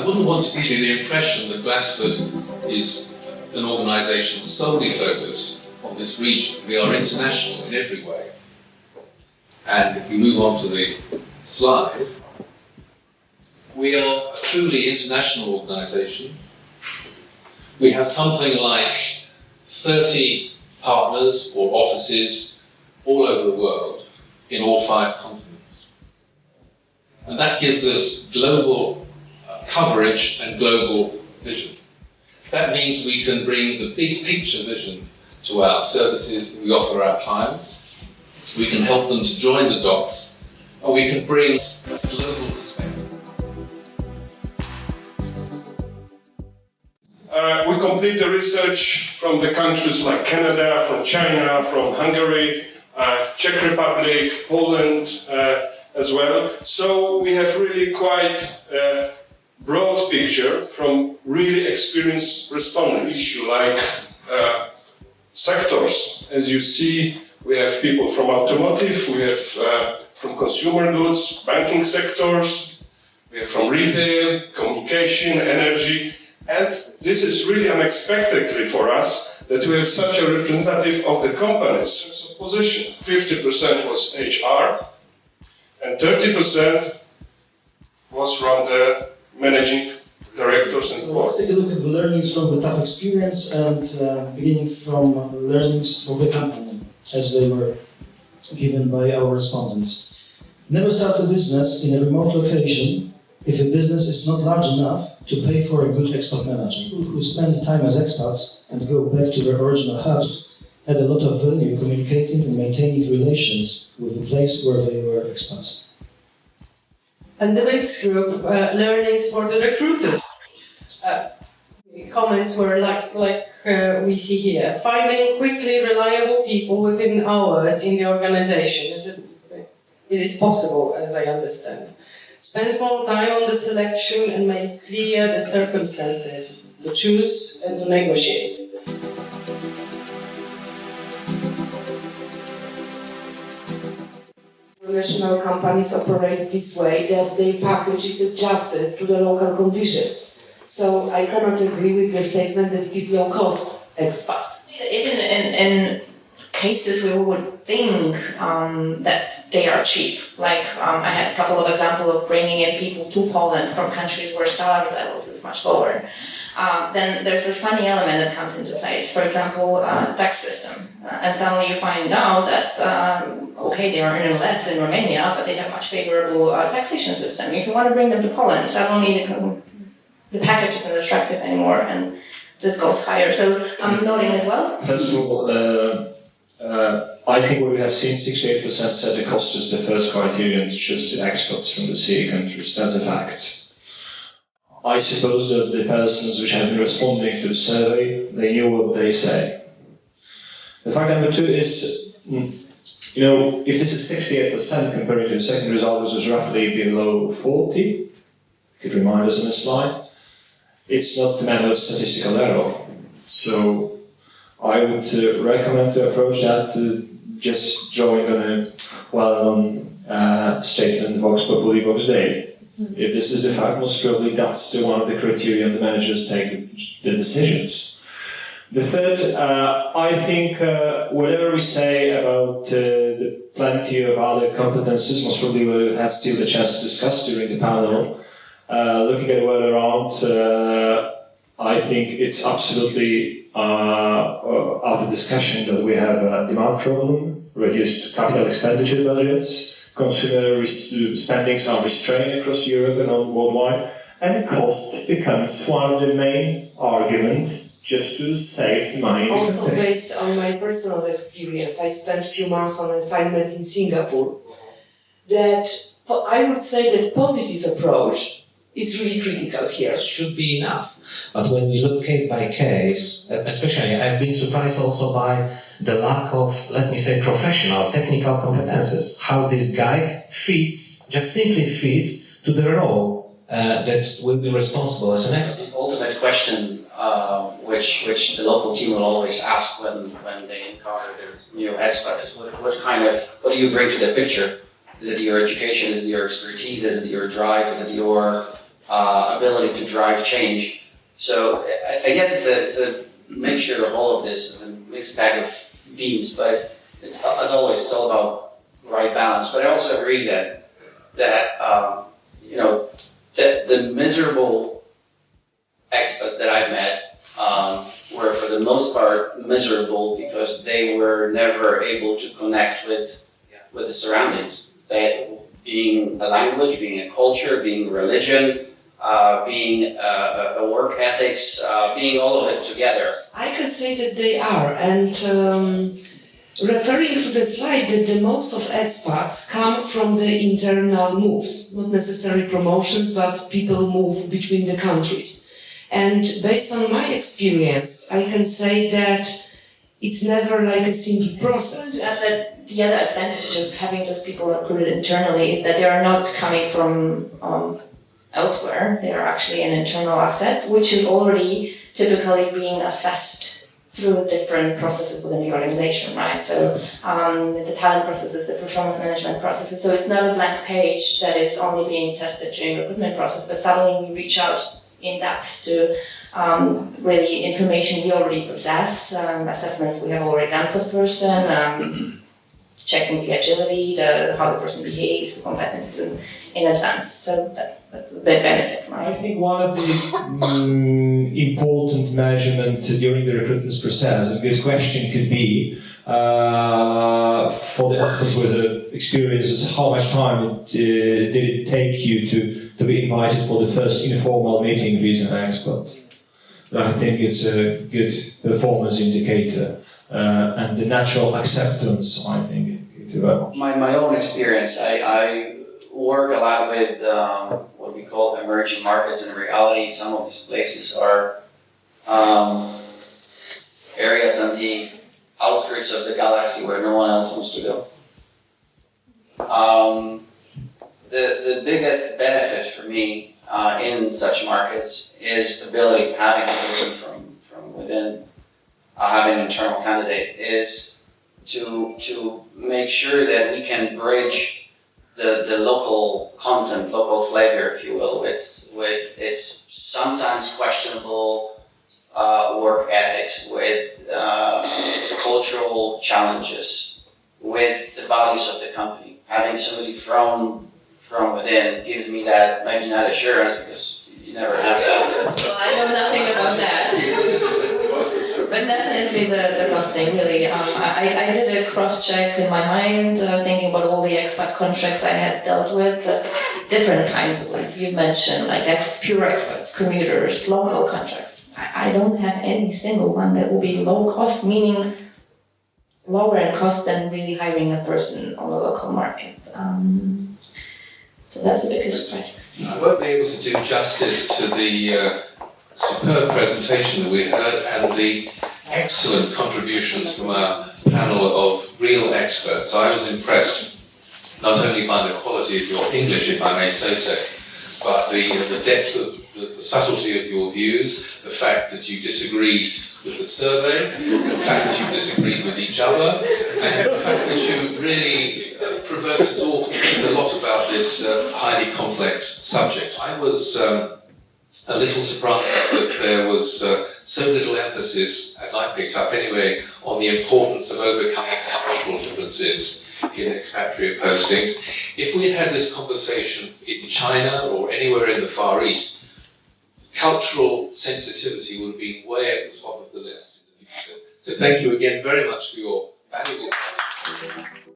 wouldn't want to give you the impression that Glasford is an organisation solely focused on this region. We are international in every way. And if we move on to the slide, we are a truly international organisation. We have something like 30 partners or offices all over the world in all 5 continents. And that gives us global coverage and global vision. That means we can bring the big picture vision to our services that we offer our clients. We can help them to join the dots, or we can bring a global perspective. We complete the research from the countries like Canada, from China, from Hungary, Czech Republic, Poland as well. So we have really quite a broad picture from really experienced respondents. Issue like sectors. As you see, we have people from automotive, we have from consumer goods, banking sectors, we have from retail, communication, energy. And this is really unexpectedly for us that we have such a representative of the company's position. 50% was HR and 30% was from the managing directors and board. Let's take a look at the learnings from the tough experience and beginning from learnings for the company as they were given by our respondents. Never start a business in a remote location if the business is not large enough to pay for a good expat manager. People who spend time as expats and go back to their original hubs had a lot of value communicating and maintaining relations with the place where they were expats. And the next group, learnings for the recruiter. Comments were like we see here. Finding quickly reliable people within hours in the organization. It is possible, as I understand. Spend more time on the selection and make clear the circumstances to choose and to negotiate. International companies operate this way, that their package is adjusted to the local conditions. So I cannot agree with the statement that it is low-cost expat. Even in cases we would think that they are cheap. Like I had a couple of examples of bringing in people to Poland from countries where salary levels is much lower. Then there's this funny element that comes into place. For example, the tax system. And suddenly you find out that, okay, they are earning less in Romania, but they have much favorable taxation system. If you want to bring them to Poland, suddenly the package isn't attractive anymore and this goes higher. So I'm noting as well. First of all, I think what we have seen, 68% said the cost is the first criterion to choose the expats from the CA countries. That's a fact. I suppose that the persons which have been responding to the survey, they knew what they say. The fact number 2 is, if this is 68% compared to the second result, which was roughly below 40, you could remind us on this slide, it's not a matter of statistical error. So I would recommend to approach that just drawing on a well-known statement, Vox Populi, Vox Dei. If this is the fact, most probably that's one of the criteria the managers take the decisions. The third, I think whatever we say about the plenty of other competences, most probably we'll have still the chance to discuss during the panel. Looking at the world around, I think it's absolutely out of discussion that we have a demand problem, reduced capital expenditure budgets, consumer spendings are restrained across Europe and worldwide, and the cost becomes one of the main arguments just to save the money. Also based on my personal experience, I spent a few months on assignment in Singapore, that I would say that positive approach is really critical here. Should be enough. But when we look case by case, especially I've been surprised also by the lack of, let me say, professional, technical competences. How this guy simply fits to the role that will be responsible as an expert. The ultimate question which the local team will always ask when they encounter their new expert is what do you bring to the picture? Is it your education? Is it your expertise? Is it your drive? Is it your ability to drive change. So I guess it's a mixture of all of this, a mixed bag of beans, but it's, as always, it's all about right balance. But I also agree that the miserable expats that I've met were for the most part miserable because they were never able to connect with the surroundings. Being a language, being a culture, being religion, being a work ethics, being all of it together. I can say that they are, and referring to the slide, that the most of expats come from the internal moves, not necessarily promotions, but people move between the countries. And based on my experience, I can say that it's never like a simple process. The other advantage of having those people recruited internally is that they are not coming from elsewhere. They are actually an internal asset, which is already typically being assessed through different processes within the organization, right? So the talent processes, the performance management processes. So it's not a blank page that is only being tested during the recruitment process, but suddenly we reach out in depth to really information we already possess, assessments we have already done for the person, checking the agility, how the person behaves, the competencies in advance. So that's a big benefit, right? I think one of the important measurement during the recruitment process, a good question could be for the applicants with the experiences, how much time did it take you to be invited for the first informal meeting with an expert? I think it's a good performance indicator and the natural acceptance, I think. My own experience, I work a lot with what we call emerging markets. In reality, some of these places are areas on the outskirts of the galaxy where no one else wants to go. The biggest benefit for me in such markets is the ability of having a person from within, having an internal candidate, is to make sure that we can bridge the local content, local flavor, if you will, with its sometimes questionable work ethics, with its cultural challenges, with the values of the company. Having somebody from within gives me that, maybe not assurance, because you never have that. Well, I know nothing about that. But definitely the costing, really. I did a cross-check in my mind, thinking about all the expat contracts I had dealt with, different kinds, like you mentioned, like pure expats, commuters, local contracts. I don't have any single one that will be low cost, meaning lower in cost than really hiring a person on the local market. So that's the biggest surprise. I won't be able to do justice to the superb presentation that we heard and the excellent contributions from our panel of real experts. I was impressed not only by the quality of your English, if I may say so, but the depth of the subtlety of your views, the fact that you disagreed with the survey, the fact that you disagreed with each other, and the fact that you really provoked us all to think a lot about this highly complex subject. I was a little surprised that there was so little emphasis, as I picked up anyway, on the importance of overcoming cultural differences in expatriate postings. If we had this conversation in China or anywhere in the Far East, cultural sensitivity would be way at the top of the list in the future. So thank you again very much for your